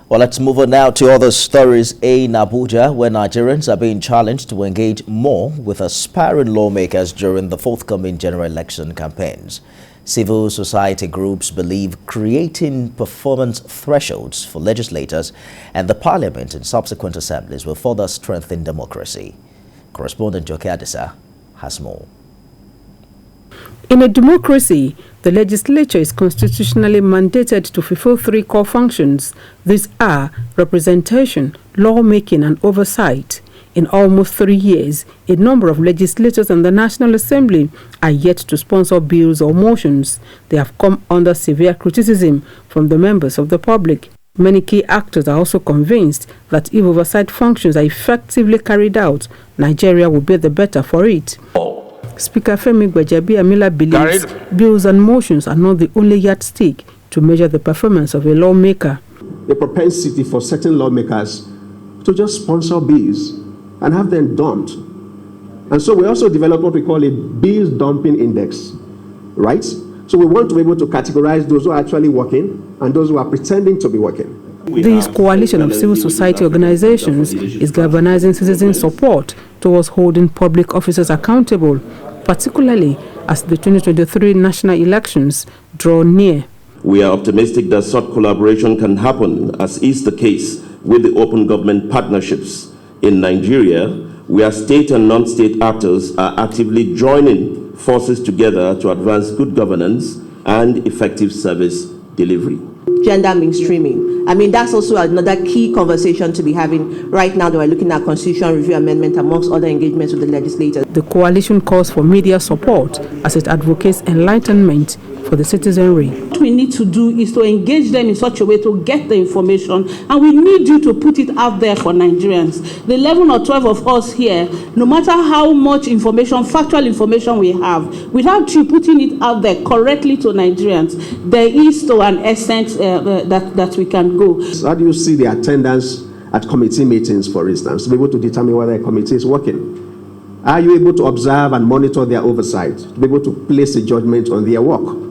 Well, let's move on now to other stories in Abuja, where Nigerians are being challenged to engage more with aspiring lawmakers during the forthcoming general election campaigns. Civil society groups believe creating performance thresholds for legislators and the parliament in subsequent assemblies will further strengthen democracy. Correspondent Joke Adisa has more. In a democracy, the legislature is constitutionally mandated to fulfill three core functions. These are representation, lawmaking, and oversight. In almost 3 years, a number of legislators in the National Assembly are yet to sponsor bills or motions. They have come under severe criticism from the members of the public. Many key actors are also convinced that if oversight functions are effectively carried out, Nigeria will be the better for it. Speaker Femi Gbajabiamila believes bills and motions are not the only yardstick to measure the performance of a lawmaker. The propensity for certain lawmakers to just sponsor bills and have them dumped. And so we also developed what we call a bills dumping index, right? So we want to be able to categorize those who are actually working and those who are pretending to be working. This coalition of civil society organizations is galvanizing citizen support towards holding public officers accountable, particularly as the 2023 national elections draw near. We are optimistic that such collaboration can happen, as is the case with the open government partnerships in Nigeria, where state and non-state actors are actively joining forces together to advance good governance and effective service delivery. Gender mainstreaming. I mean, that's also another key conversation to be having right now that we're looking at constitutional review amendment amongst other engagements with the legislators. The coalition calls for media support as it advocates enlightenment for the citizenry. What we need to do is to engage them in such a way to get the information, and we need you to put it out there for Nigerians. The 11 or 12 of us here, no matter how much information, factual information we have, without you putting it out there correctly to Nigerians, there is to an extent that we can go. How do you see the attendance at committee meetings, for instance, to be able to determine whether a committee is working? Are you able to observe and monitor their oversight, to be able to place a judgment on their work?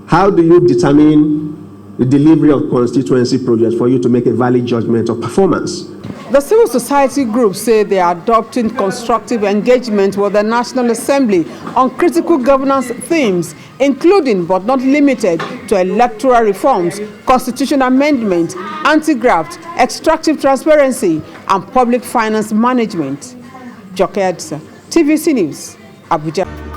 How do you determine the delivery of constituency projects for you to make a valid judgment of performance? The civil society groups say they are adopting constructive engagement with the National Assembly on critical governance themes, including but not limited to electoral reforms, constitutional amendment, anti-graft, extractive transparency, and public finance management. Joke Adisa, TVC News, Abuja.